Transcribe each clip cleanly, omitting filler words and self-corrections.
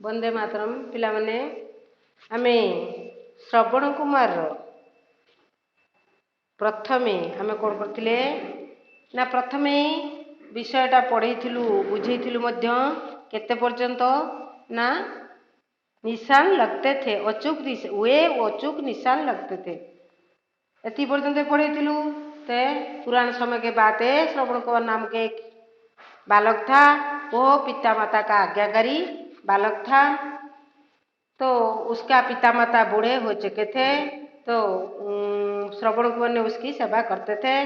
वंदे मातरम पिला माने आमे श्रवण कुमार प्रथमे आमे कौन करथिले ना प्रथमे विषयटा पढ़ेइथिलु बुझेइथिलु मध्य केते पर्यंत ना निशान लगते थे अचूक निशान लगते थे एति पर्यंत पढ़ेइथिलु। ते पुराने समय के बात है। श्रवण कुमार नाम के एक बालक था। वो पिता माता का आज्ञाकारी बालक था। तो उसका पिता माता बूढ़े हो चुके थे। तो श्रवण कुमार ने उसकी सेवा करते थे।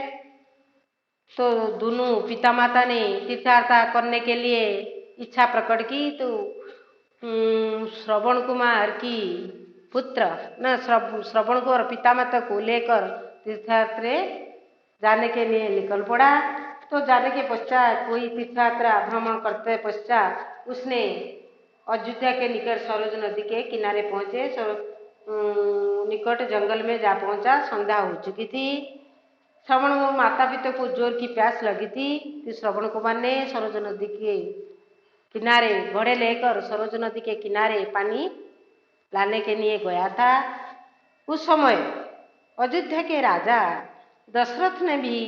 तो दोनों पिता माता ने तीर्थयात्रा करने के लिए इच्छा प्रकट की। तो श्रवण कुमार की पुत्र न श्रवण कुमार पिता माता को लेकर तीर्थयात्रा जाने के लिए निकल पड़ा। तो जाने के पश्चात कोई तीर्थयात्रा भ्रमण करते पश्चात उसने अयोध्या के निकट सरोज नदी के किनारे पहुंचे। निकट जंगल में जा पहुंचा। संध्या हो चुकी थी। श्रवण माता पिता को जोर की प्यास लगी थी। तो श्रवण कुमार ने सरोज नदी के किनारे घोड़े लेकर सरोज नदी के किनारे पानी लाने के लिए गया था। उस समय अयोध्या के राजा दशरथ ने भी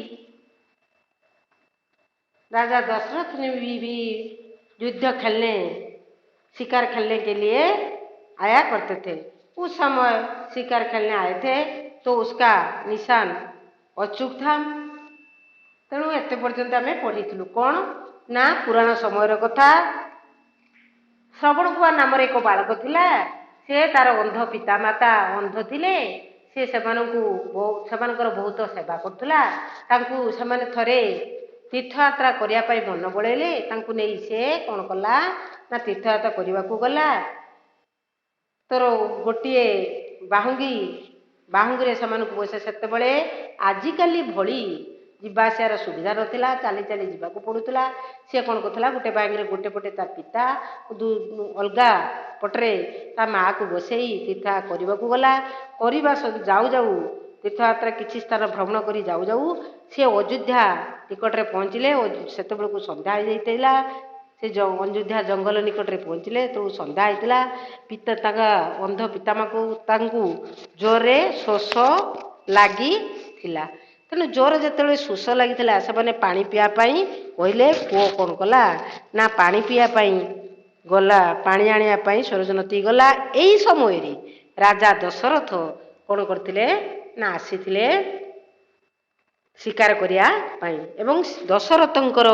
युद्ध खेलने शिकार खेलने के लिए आया करते थे। उस समय शिकार खेलने आए थे तो उसका निशान अचूक था। तेणु एते पर्यंत आमे पढ़ीथिलु कौन ना पुराण समय कथा। श्रवण कुमार नाम एक बालक थिला। से तार अंध पिता माता अंध थिले। से सेमानकर बहुत सेवा करथुला। तांकू सेमाने थरे तीर्थयात्रा करिया पाई मन बळेले। तांकू नेई से कोन कला ना तीर्थयात्रा करिबा को गला। तोर गोटिए बाहुंगी रे सेमानकु बसे। सेते बळे आजिकाली भଳି ଯିବା ଆସିବାର ସୁବିଧା ନଥିଲା। ଚାଲି ଚାଲି ଯିବାକୁ ପଡ଼ୁଥିଲା। ସେ କ'ଣ କରୁଥିଲା ଗୋଟେ ବାଙ୍ଗରେ ଗୋଟେ ପଟେ ତା ପିତା ଅଲଗା ପଟରେ ତା ମାଆକୁ ବସେଇ ତୀର୍ଥ କରିବାକୁ ଗଲା। କରିବା ଯାଉ ଯାଉ ତୀର୍ଥଯାତ୍ରା କିଛି ସ୍ଥାନ ଭ୍ରମଣ କରି ଯାଉ ଯାଉ ସେ ଅଯୋଧ୍ୟା ନିକଟରେ ପହଞ୍ଚିଲେ। ସେତେବେଳକୁ ସନ୍ଧ୍ୟା ହେଇଯାଇଥିଲା। ସେ ଅଯୋଧ୍ୟା ଜଙ୍ଗଲ ନିକଟରେ ପହଞ୍ଚିଲେ ତ ସନ୍ଧ୍ୟା ହେଇଥିଲା। ତାଙ୍କ ଅନ୍ଧ ପିତାମାତାଙ୍କୁ ଜୋରରେ ଶୋଷ ଲାଗିଥିଲା। ତେଣୁ ଜୋର ଯେତେବେଳେ ଶୋଷ ଲାଗିଥିଲା ସେମାନେ ପାଣି ପିଇବା ପାଇଁ କହିଲେ। ପୁଅ କ'ଣ କଲା ନା ପାଣି ପିଇବା ପାଇଁ ଗଲା। ପାଣି ଆଣିବା ପାଇଁ ସରୋଜ ନଦୀ ଗଲା। ଏଇ ସମୟରେ ରାଜା ଦଶରଥ କ'ଣ କରିଥିଲେ ନା ଆସିଥିଲେ ଶିକାର କରିବା ପାଇଁ। ଏବଂ ଦଶରଥଙ୍କର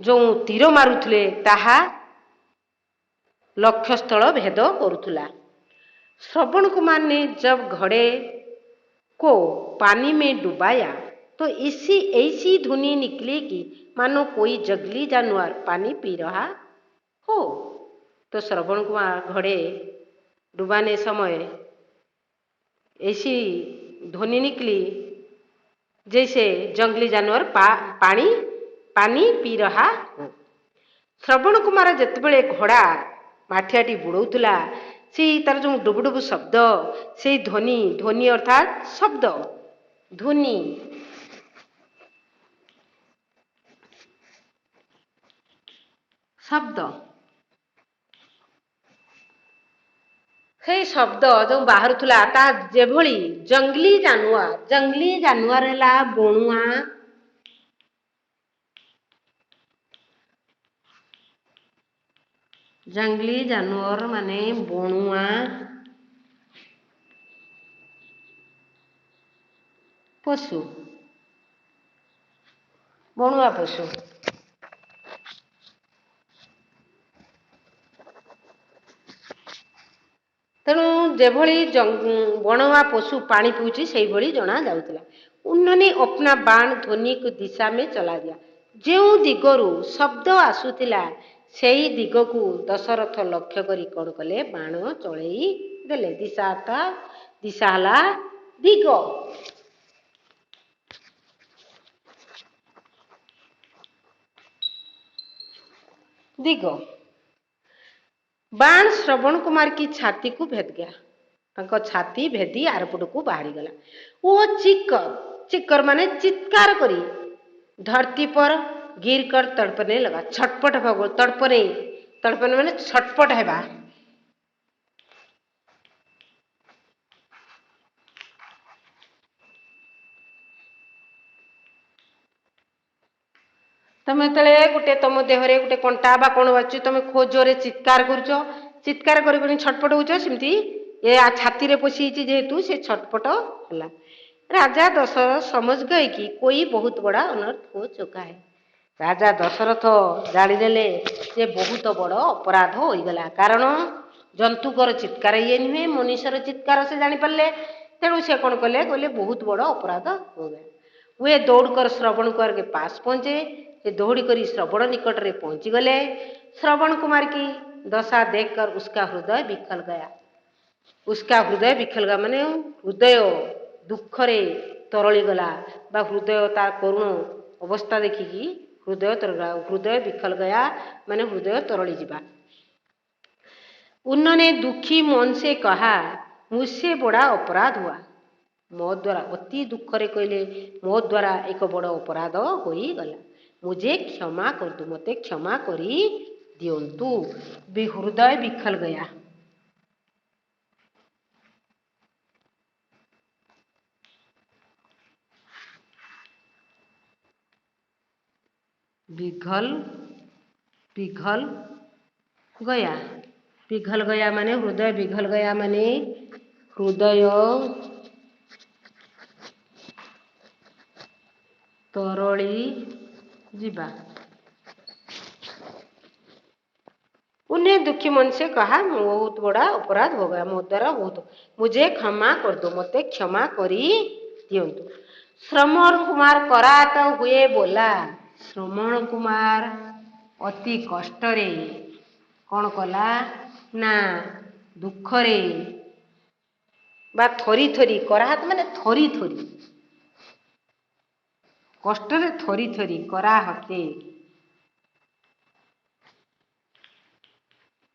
ଯେଉଁ ତୀର ମାରୁଥିଲେ ତାହା लक्ष्यस्थल भेद करुला। श्रवण कुमार ने जब घोड़े को पानी में डुबाया तो ऐसी ध्वनि निकली कि मानो कोई जंगली जानवर पानी पी रहा हो। तो श्रवण कुमार घोड़े डुबाने समय ऐसी ध्वनि निकली जैसे जंगली जानवर पानी पी रहा हो। श्रवण कुमार जितेबले घोड़ा माठियाटी बुड़ौला से तार जो डुबुडुबु शब्द से ध्वनि अर्थात शब्द ध्वनि से शब्द जो बाहरुला ता जेभली जंगली जानवर है बणुआ जंगली जानवर माने बणुआ पशु तेणु जेभली बणुआ पशु पानी पीछे से भली जना जाउतला। उन्होंने अपना बाण ध्वनि को दिशा में चला दिया। जो दिगरु शब्द आसुतिला सेई दिग को दशरथ लक्ष्य करी कौन कले बाण चलई देले। दिशा हला दिग बाण श्रवण कुमार की छाती को भेद गया। तांको छाती भेदी आरपट को बाहरी गला। वो चिक्कर माने चित्कार करी धरती पर गिर कर तड़पने लगा। छटपट तड़पने तड़पन माने छटपट हेबा। तमे तले गुटे तुम देहरे गुटे कंटा बा कौन बाचु तुम खो जोरे चित्कार करुच, चित्कार कर छटपट होच सेमती ये छाती रे पशि जेहेतु से छटपट होला। राजा दशरथ समझ गए कि कोई बहुत बड़ा अनर्थ हो चुका है। राजा दशरथ जाणीदेले जे बहुत बड़ अपराध हो गला, कारण जंतुकर चित्कार ये नुहे मनुष्यर चित्कार से जापारे। तेणु से कौन कले कहले बहुत बड़ अपराध हो गया। वे दौड़कर श्रवण कुमार के पास पहुंचे। ये दौड़ी कर श्रवण निकट में पहुंची गले। श्रवण कुमार की दशा देखकर उसका हृदय विखल गया। उसका हृदय विखल गया माने हृदय दुखरे तरली गला, बा हृदय तार करुण अवस्था देखिकी हृदय तरला। हृदय विखल गया माने हृदय तरली जीवा। उन्होंने दुखी मन से कहा, मुझसे बड़ा अपराध हुआ। मो द्वारा अति दुखरे कहले, मो द्वारा एक बड़ अपराध हो गला, मुझे क्षमा कर दो, मते क्षमा करी दियंतु। हृदय विखल गया। पिघल गया। पिघल गया माने हृदय पिघल गया माने हृदय तरली जीवा। उन्हें दुखी मन से कहा, बहुत बड़ा अपराध हो गया मो द्वारा, बहुत, मुझे क्षमा कर दो, मते क्षमा करी दियंतु। श्रवण कुमार कराहत हुए बोला। श्रवण कुमार अति कष्टरे कौन कला ना दुखरे बा थरी थरी, कराहत माने थरी थरी, कष्टरे थरी थरी, कराहते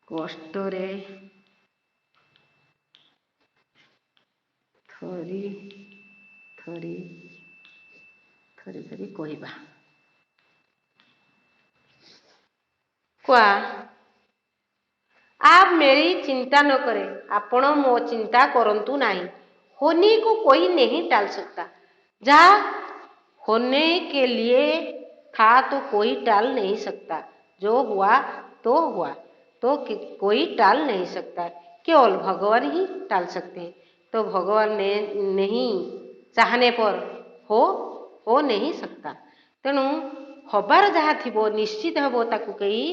कष्टरे थरी थरी थरी थरी कहवा क्या। आप मेरी चिंता न करें, आपण मो चिंता करंतु नहीं। होने को कोई नहीं टाल सकता, जहाँ होने के लिए था तो कोई टाल नहीं सकता, जो हुआ तो कोई टाल नहीं सकता, केवल भगवान ही टाल सकते हैं। तो भगवान ने नहीं चाहने पर हो नहीं सकता। तेणु हबार जहाँ थी निश्चित हम ताकू कहीं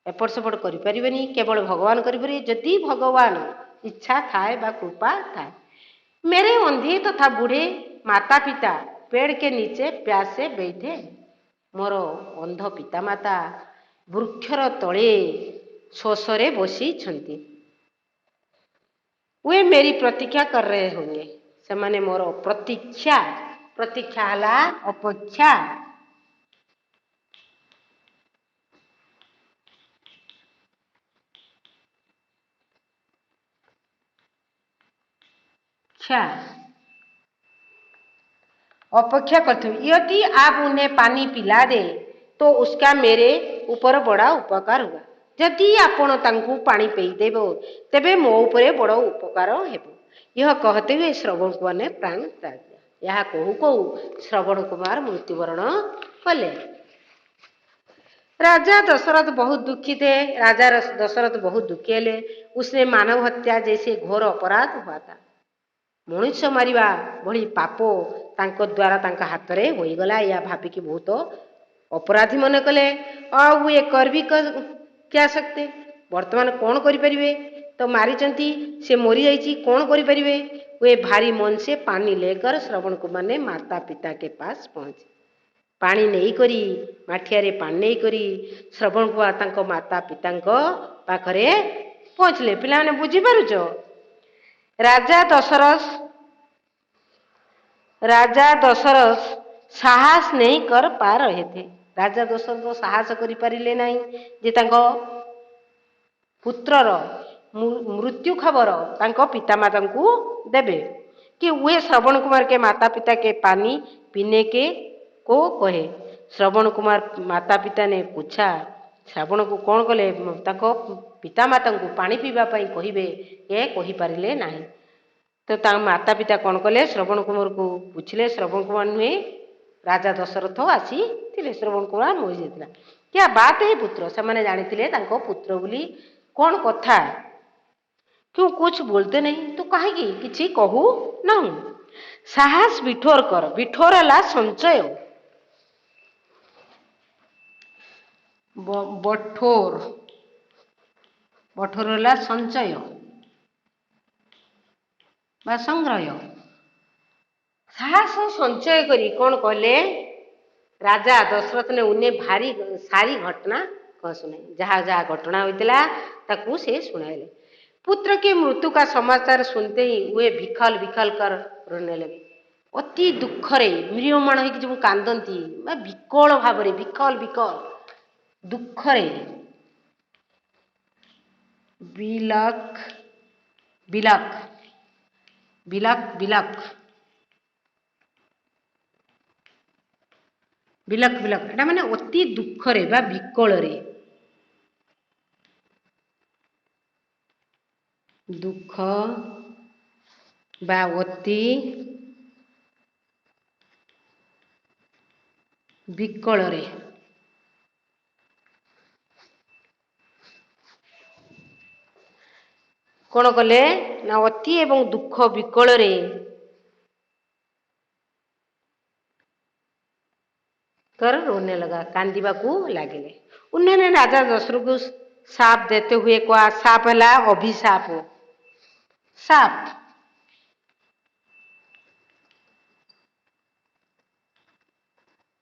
एपट सेपट करें, केवल भगवान करें। जदि भगवान इच्छा थाए बा कृपा थाए। मेरे अंधे तथा बूढ़े माता पिता पेड़ के नीचे प्यासे बैठे। मोर अंध पिता माता वृक्षर तले शोषरे बसी छंती। वे मेरी प्रतीक्षा कर रहे होंगे। से माने मोर प्रतीक्षा, प्रतीक्षा हला अपेक्षा। अपेक्षा करते हुए, यदि आप उन्हें पानी पिला दे तो उसका मेरे ऊपर बड़ा उपकार हुआ। यदि आपण तांकू पानी पीदेव तेबे मो उपरे बड़ उपकार हेबो। यह कहते हुए श्रवण कुमार ने प्राण त्याग दिया। यह कहू कहू श्रवण कुमार मृत्युवरण कले। राजा दशरथ बहुत दुखी थे। राजा दशरथ बहुत दुखी हेले। उसने मानव हत्या जैसे घोर अपराध हुआ था। मनुष्य मारिबा भली पाप तांको द्वारा तांका हाथ रे होई गला। या भाबिकी बहुत अपराधी मन कले। अब ये कर भी क्या सकते, वर्तमान कौन करिपरिवे, तो मारिचंती से मरी जाइची, कौन करिपरिवे। वे भारी मन से पानी लेकर श्रवण कुमार ने माता पिता के पास पहुंचे। पानी नहीं करी माठियारे पानी नहीं करी श्रवण कुमार तांको माता पितांको पाखरे पहुंचले। पिला माने बुझी पारुछ। राजा दशरथ साहस नहीं कर पा रहे थे। राजा दशरथ साहस करि परिले नहीं जे तांको पुत्रर मृत्यु खबर तांको पिता माता को देवे। कि वे श्रवण कुमार के माता पिता के पानी पीने के को कहे। श्रवण कुमार माता पिता ने पूछा, ଶ୍ରାବଣ को कौन कले पितामाता को पानी पीवा कहे ये कहीपारे ना। तो माता पिता कौन कले श्रवण कुमार को पूछले। श्रवण कुमार नुहे राजा दशरथ आसी श्रवण कुमार मरी जाता क्या बात है पुत्र से मैंने जानी पुत्र बोली कौन कथा क्यों कुछ बोलते नहीं तो कहीं किसी कहू ना साहस बिठोर कर बिठोर है संचय बठोर बठोर है संचय बा संग्रह साहस संचय करी कौन कहले राजा दशरथ ने उन्हें भारी सारी घटना कह सुनाई जहाँ जहाँ घटना होता ताकू से सुनाइले। पुत्र की मृत्यु का समाचार सुनते ही वे विखल विखल कर रोने लगे। अति दुखरे म्रियमाण हो जो कांदती विकल भाव विकल विकल दुखरे बिलक बिलक बिलक बिलक बिलक बिलक एटा माने अति दुखरे बा विकल रे दुख बा अति विकल रे कौन कले ना अति एवं दुख विकल रे कर रोने लगा कांदिबा को लगे। उन्होंने राजा दशरथ को साप देते हुए कहा साप है अभिशाप साप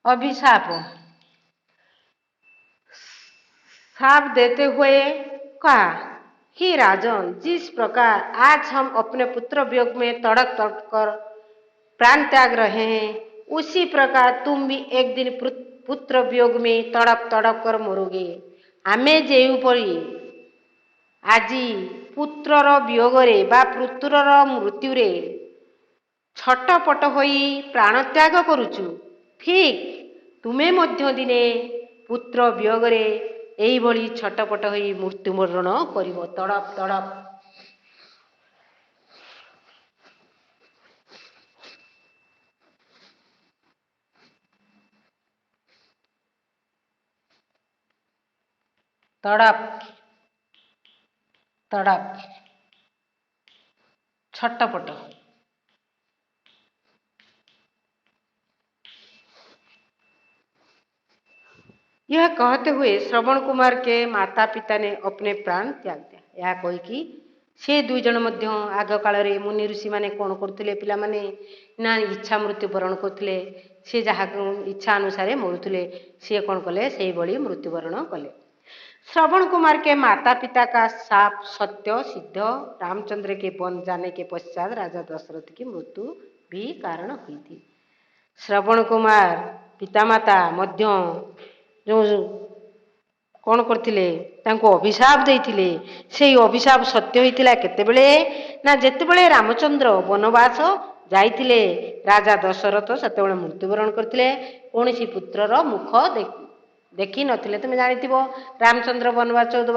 अभिशाप साप देते हुए कहा हे राजन जिस प्रकार आज हम अपने पुत्र वियोग में तड़क तड़क कर प्राण त्याग रहे हैं उसी प्रकार तुम भी एक दिन पुत्र वियोग में तड़प तड़प कर मरोगे। आमे जेउपरी आजी पुत्रर वियोगरे बा पुत्रर मृत्युरे छटपट होई प्राण त्याग करुचु ठीक तुमे मध्य दिने पुत्र वियोगरे एई भली छटपट होई मृत्युमरण करिवो तड़प तड़प तड़प तड़प छटपट यह कहते हुए श्रवण कुमार के माता पिता ने अपने प्राण त्याग दिया। यह कही कि से दुई जन मध्य आग काल मुनि ऋषि माने कौन करते पिला माने ना इच्छा मृत्यु वरण करते से जहाँ इच्छा अनुसार मरुले सी कौन कले से भली मृत्युवरण कले। श्रवण कुमार के माता पिता का साप सत्य सिद्ध रामचंद्र के वन जाने के पश्चात राजा दशरथ की मृत्यु भी कारण हुई थी। श्रवण कुमार पितामाता मध्य जो कौन करथिले तांको अभिशाप देइथिले से अभिशाप सत्य होइतिला केतेबेले ना जेतेबेले रामचंद्र वनवास जाइथिले राजा दशरथ सेतेबेले मृत्युवरण करथिले कोनसी पुत्रर मुख देखी नथिले। तुम जानिथिबो रामचंद्र वनवास 14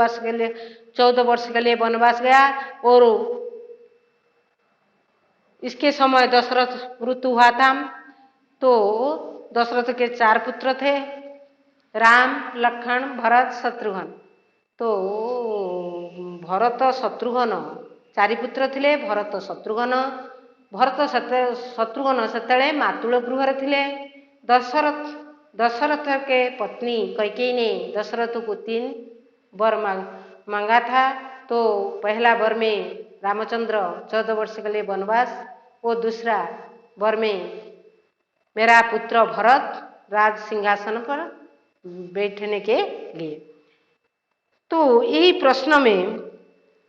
वर्ष के लिए वनवास गया और इसके समय दशरथ मृत्यु हुआ था। तो दशरथ के 4 पुत्र थे राम लक्ष्मण भरत शत्रुघ्न। तो भरत शत्रुघ्न 4 पुत्र थिले भरत शत्रुघ्न शत्रुघ्न सेतले मातुल गृह थिले। दशरथ के पत्नी कैकेयी ने दशरथ को 3 वर मांगा था। तो पहला वर में रामचंद्र 14 वर्ष के लिए वनवास और दूसरा वर में मेरा पुत्र भरत राज सिंहासन पर बैठने के लिए। तो यही प्रश्न में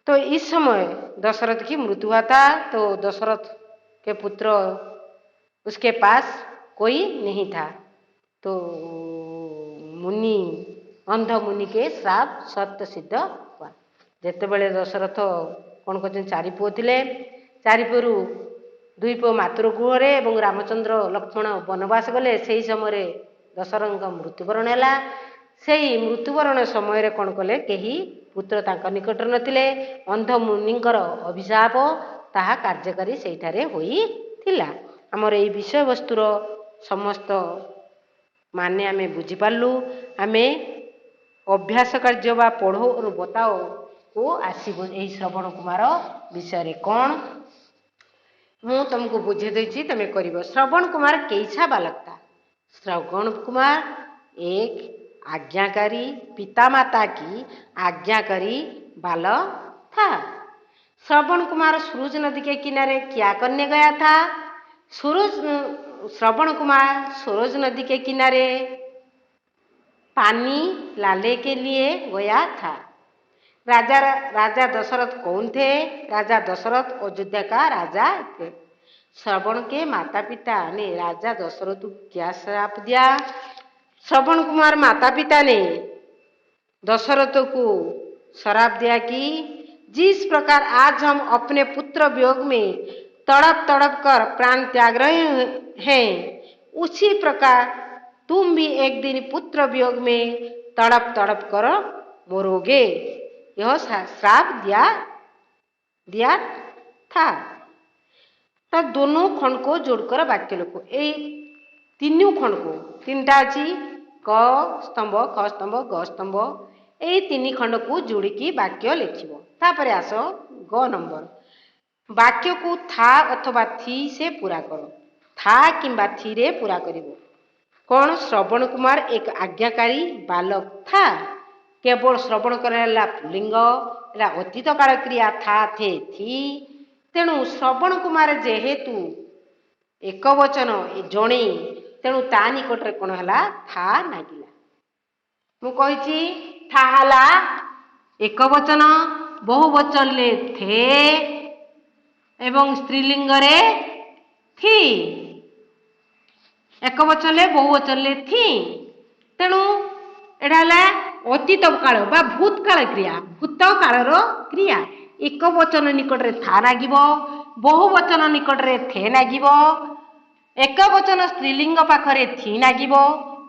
तो इस समय दशरथ की मृत्यु हुआ था। तो दशरथ के पुत्र उसके पास कोई नहीं था। तो मुनि अंध मुनि के श्राप सत्य सिद्ध हुआ। जेतेबेले दशरथ कौन कर 4 पुओ थिले 4 पुओ 2 पुओ मातृ गृह और रामचंद्र लक्ष्मण वनवास गले से समय दशरथ मृत्युवरण है। ସେଇ ମୃତ୍ୟୁବରଣ ସମୟରେ କ'ଣ କଲେ, କେହି ପୁତ୍ର ତାଙ୍କ ନିକଟରେ ନଥିଲେ। ଅନ୍ଧ ମୁନିଙ୍କର ଅଭିଶାପ ତାହା କାର୍ଯ୍ୟକାରୀ ସେଇଠାରେ ହୋଇଥିଲା। ଆମର ଏଇ ବିଷୟବସ୍ତୁର ସମସ୍ତ ମାନେ ଆମେ ବୁଝିପାରିଲୁ। ଆମେ ଅଭ୍ୟାସ କାର୍ଯ୍ୟ ବା ପଢ଼ୋ ଓ ବତାଓ କୁ ଆସିବୁ ଏହି ଶ୍ରବଣ କୁମାର ବିଷୟରେ କ'ଣ ମୁଁ ତୁମକୁ ବୁଝେଇ ଦେଇଛି, ତୁମେ କରିବ। श्रवण कुमार कैसा बालक था? श्रवण कुमार एक आज्ञाकारी पिता माता की आज्ञाकारी बालक था। श्रवण कुमार सूरज नदी के किनारे क्या करने गया था? श्रवण कुमार सूरज नदी के किनारे पानी लाने के लिए गया था। राजा दशरथ कौन थे? राजा दशरथ अयोध्या का राजा थे। श्रवण के माता पिता ने राजा दशरथ को क्या श्राप दिया? श्रवण कुमार माता पिता ने दशरथ को श्राप दिया कि जिस प्रकार आज हम अपने पुत्र वियोग में तड़प तड़प कर प्राण त्याग रहे हैं, उसी प्रकार तुम भी एक दिन पुत्र वियोग में तड़प तड़प कर मरोगे। यह श्राप दिया था। तो दोनों खंड को जोड़कर वाक्य लिखो। ये तीनों खंड को, तीनटा अच्छी क स्तंभ, ख स्तंभ, ग स्तंभ, ये तीन खंड को जोड़िकी वाक्य लिखिब। तापर आस ग नंबर, वाक्य को था अथवा थी से पूरा करो। था किंबा थी रे पूरा करिवो। कौन? श्रवण कुमार एक आज्ञाकारी बालक था। केवल श्रवण कराला पुल्लिंग, एला अतीत काल क्रिया था थे थी। तेणु श्रवण कुमार जेहेतु एक वचन जणे, तेणु ता निकटरे कौन है? था नागिला। मु कही था हला एक वचन, बहुवचन ले थे एवं स्त्रीलिंग रे थी। एक वचन ले बहुवचन ले थी। तेणु एडा अतीत काल बा भूतकाल क्रिया, भूत कालर क्रिया। एक वचन निकट रे था नागिब, बहुवचन निकट रे थे नागिब, एक वचन स्त्रीलिंग पाखरे थी नागिब,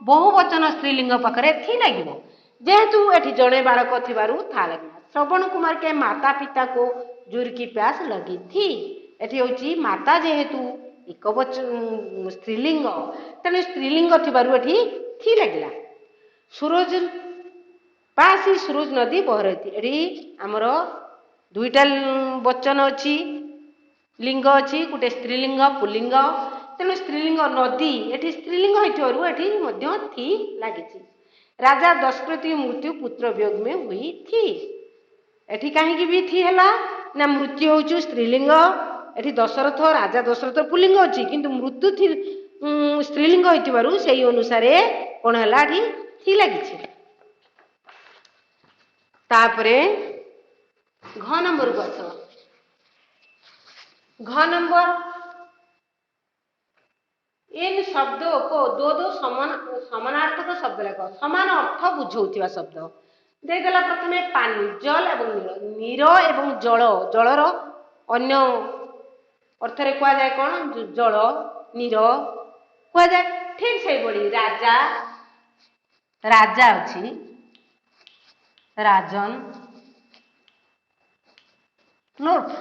बहुवचन स्त्रीलिंग पाखरे थी नागिब। जेहेतु एठी जड़े बालक थिबारु था लगिला। श्रवण कुमार के माता पिता को जोर की प्यास लगी थी। एठी होची माता जेहेतु एक वचन स्त्रीलिंग, तेणु स्त्रीलिंग थिबारु एठी थी लगिला। सूरज पासी सूरज नदी बह रही थी। एठी हमर दुईटा वचन अच्छी, लिंग अच्छी, गोटे स्त्रीलिंग पुल्लिंग। तेणु स्त्रीलिंग नदी एठी स्त्रीलिंग होइथिबारु एठी मध्य थी लागिछि। राजा दशरथ मृत्यु पुत्र वियोग में हुई थी। एठी काहेकि भी थी हला ना, मृत्यु होउछु स्त्रीलिंग, एठी दशरथ राजा दशरथ पुल्लिंग अछि, किंतु मृत्यु थी स्त्रीलिंग होइथिबारु सेही अनुसार कोन हला एठी थी लागिछि। तापरे घ नंबर को आस। घ नंबर, इन शब्दों को दो समानार्थक शब्द लिखो। समान अर्थ बुझौथिबा शब्द देदेला। प्रथमे पानी, जल एवं नीर। नीर एवं जल, जलर अन्य अर्थ रे कुआ जाय कोन? जल, नीर कुआ जाय। ठीक से बड़ी राजा, राजा अछि, राजन, नोट,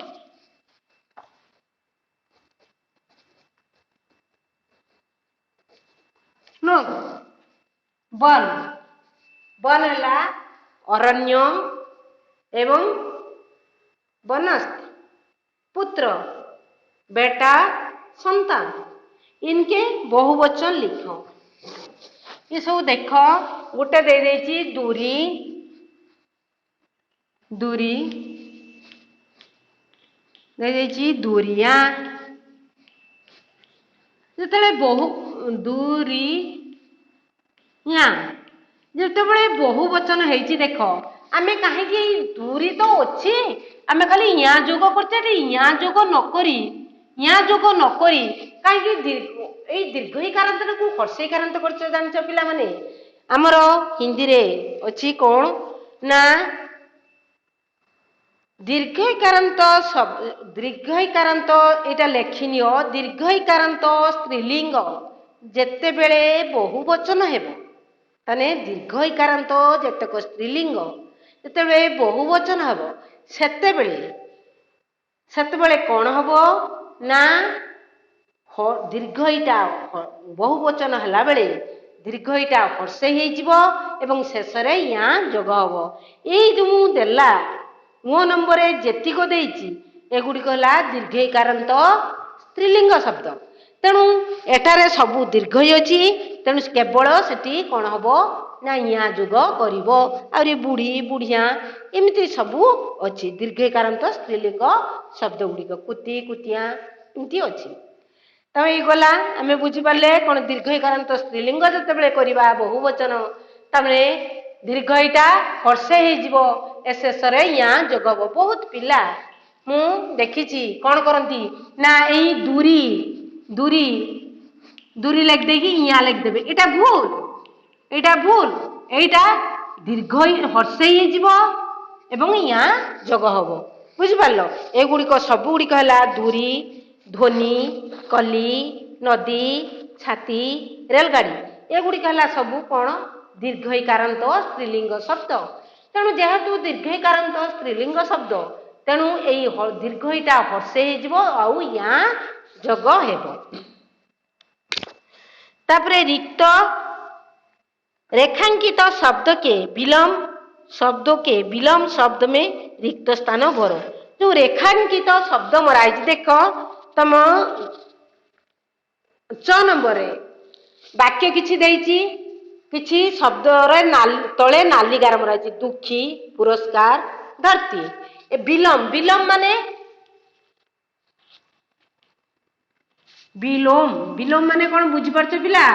नोट, वन, वन है अरण्य एवं वनस्थ, पुत्र, बेटा, संतान। इनके बहुवचन लिखो। ये सब देख, गोटे दे देछि दूरी, दूरी दे देछि दूरिया। जिते बहु दूरी या जिते बहुवचन है देख, आम कहीं दूरी तो अच्छी, आम खाली या जोग करते, या जोग नकरी, या जोग नकरी कहीं दीर्घ कारांत को हर्षई कारांत कर जान पिला माने। आमर हिंदी रे अच्छी कौन ना दीर्घईकारांत दीर्घईकारांत एटा लेखिनी। दीर्घईकारांत स्त्रीलिंग जेते बेले बहुवचन हेबो, ତାନେ ଦୀର୍ଘ ଇକାରାନ୍ତ ଯେତେକ ସ୍ତ୍ରୀଲିଙ୍ଗ ଯେତେବେଳେ ବହୁବଚନ ହେବ ସେତେବେଳେ କ'ଣ ହେବ ନା ଦୀର୍ଘ ଇଟା ବହୁବଚନ ହେଲା ବେଳେ ଦୀର୍ଘ ଇଟା ହର୍ଷେଇ ହେଇଯିବ ଏବଂ ଶେଷରେ ୟା ଯୋଗ ହେବ। ଏଇ ଯେଉଁ ମୁଁ ଦେଲା ମୋ ନମ୍ବରରେ ଯେତିକ ଦେଇଛି ଏଗୁଡ଼ିକ ହେଲା ଦୀର୍ଘ ଇକାରାନ୍ତ ସ୍ତ୍ରୀଲିଙ୍ଗ ଶବ୍ଦ। ତେଣୁ ଏଠାରେ ସବୁ ଦୀର୍ଘ ଅଛି। ତେଣୁ କେବଳ ସେଠି କ'ଣ ହେବ ନା ୟା ଯୋଗ କରିବ। ଆହୁରି ବୁଢ଼ୀ ବୁଢ଼ିଆ ଏମିତି ସବୁ ଅଛି ଦୀର୍ଘ ଇକାରାନ୍ତ ସ୍ତ୍ରୀଲିଙ୍ଗ ଶବ୍ଦ ଗୁଡ଼ିକ କୁତି କୁତିଆ ଏମିତି ଅଛି। ତ ଏଇ ଗଲା ଆମେ ବୁଝିପାରିଲେ କ'ଣ ଦୀର୍ଘ ଇକାରାନ୍ତ ସ୍ତ୍ରୀଲିଙ୍ଗ ଯେତେବେଳେ କରିବା ବହୁବଚନ ତାପରେ ଦୀର୍ଘ ଇଟା ହର୍ଷେଇ ହେଇଯିବ ଏ ଶେଷରେ ୟା ଯୋଗ ହେବ। ବହୁତ ପିଲା ମୁଁ ଦେଖିଛି କ'ଣ କରନ୍ତି ନା ଏଇ ଦୂରି ଲେଖିଦେଇକି ଇୟା ଲେଖିଦେବେ। ଏଇଟା ଭୁଲ। ଏଇଟା ଦୀର୍ଘ ହର୍ଷେଇ ହେଇଯିବ ଏବଂ ୟା ଯୋଗ ହେବ। ବୁଝିପାରିଲ? ଏଗୁଡ଼ିକ ସବୁଗୁଡ଼ିକ ହେଲା ଦୂରି, ଧ୍ୱନି, କଲି, ନଦୀ, ଛାତି, ରେଲଗାଡ଼ି ଏଗୁଡ଼ିକ ହେଲା ସବୁ କ'ଣ ଦୀର୍ଘ ଇକାରାନ୍ତ ସ୍ତ୍ରୀଲିଙ୍ଗ ଶବ୍ଦ। ତେଣୁ ଯେହେତୁ ଦୀର୍ଘ ଇକାରାନ୍ତ ସ୍ତ୍ରୀଲିଙ୍ଗ ଶବ୍ଦ ତେଣୁ ଏଇ ଦୀର୍ଘ ଇଟା ହର୍ଷେଇ ହେଇଯିବ ଆଉ ୟା ଯୋଗ ହେବ। तापरे रिक्त रेखांकित शब्द के विलोम शब्द में रिक्त स्थान भरो। जो रेखांकित शब्द मरा देख तुम 6 नंबर रे वाक्य किछि देइछि किछि शब्द रे तळे नालिगार मरा दुखी पुरस्कार धरती ए विलोम माने विलोम माने कौन बुझी पारछ पिला?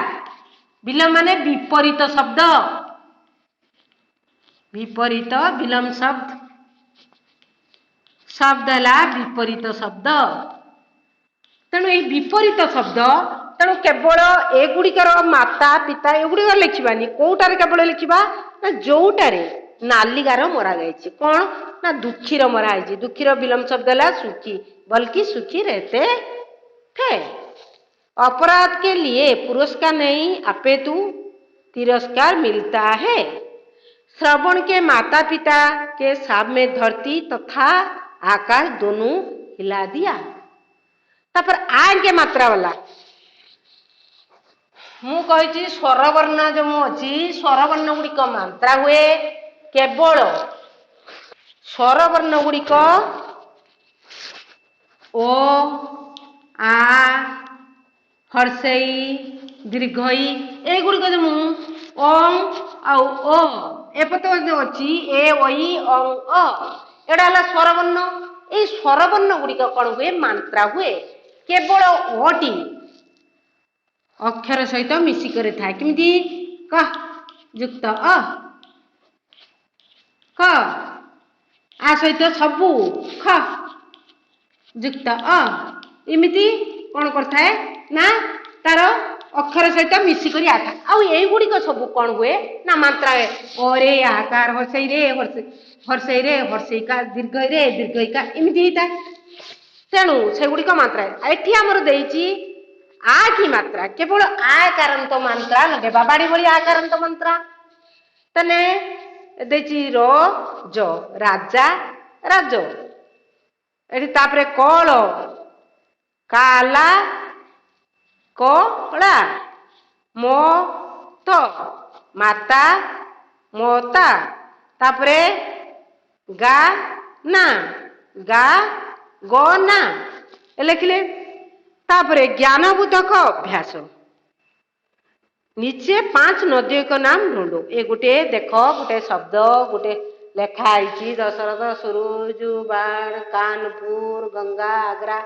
विलोम माने विपरीत शब्द विलोम शब्द है विपरीत शब्द। तेणु ये विपरीत शब्द तेणु केवल एगुड़िकर माता पिता एगुड़िक लिखानी कौटार केवल लिखा ना जोटारे नालिगार मरा जाए कौन ना दुखीर मराई दुखीर विलोम शब्द है सुखी बल्कि सुखी रहते थे। अपराध के लिए पुरस्कार नहीं अपेतु तिरस्कार मिलता है। श्रवण के माता पिता के सामने धरती तथा आकाश दोनों हिला दिया। तापर आ के मात्रा वाला मु कही स्वरवर्ण जो अच्छी स्वरवर्ण गुड़िक मात्रा हुए केवल स्वरवर्ण गुड़िक ओ आ हर्षई दीर्घई एगुड़िक जो ओं आउ ओ एपत अच्छी ए ओई ओं अ एटा है स्वरवर्ण। ये स्वरवर्ण गुड़िक कौन हुए मात्रा हुए केवल ओटी अक्षर सहित मिसिक था किमती क युक्त अ क आ सहित सबू ख युक्त अ इमिति कौन करता है ना तार अक्षर सहित मिसिक आता आउगुड़िक सब कौन हुए ना मात्रा है अरे आकार हर्षई रे हर्षई का दीर्घई का इमिति होता है। तेणु सेगुड़िक मात्रा एठी आमर देइछि आ की मात्रा केवल आकारांत मात्रा लगेबा बाड़ी भली आकारांत मात्रा तने देइछि रो जो राजा राजो एठी तापरे कल काला कोला मो तो माता मोता तापरे गा ना गा गो ना लिखले तापरे ज्ञानबोधक अभ्यास नीचे 5 नदियों का नाम ढूंढो। ये गोटे देख गोटे शब्द गोटे लेखाई दशरथ सुरुज बाण कानपुर गंगा आगरा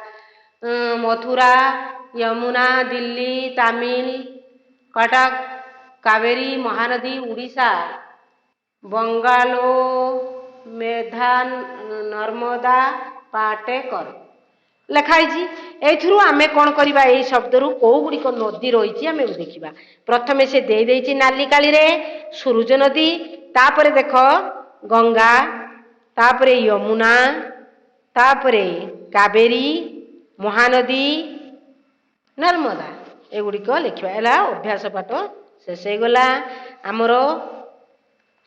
मथुरा यमुना दिल्ली तामिल कटक कावेरी महानदी उड़ीसा बंगालो मेधा नर्मदा पाटेकर लेखाई एथुरु आमे कौन करबा ए शब्द रु को गुड़िक नदी रही आमे देखिबा। प्रथमे से दे देइछि नाली काली रे सुरुज नदी तापरे देख गंगा तापरे यमुना तापरे कावेरी महानदी नर्मदा एगुड़िक लिखा है अभ्यास पाठ ଶେଷ ହେଇଗଲା। ଆମର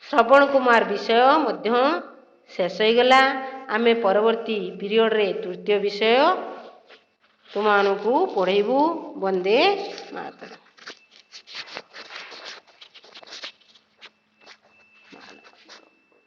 ଶ୍ରବଣ କୁମାର ବିଷୟ ମଧ୍ୟ ଶେଷ ହେଇଗଲା। ଆମେ ପରବର୍ତ୍ତୀ ପିରିୟଡ଼ରେ ତୃତୀୟ ବିଷୟ ତୁମମାନଙ୍କୁ ପଢ଼େଇବୁ। ବନ୍ଦେ ମାତରମ୍।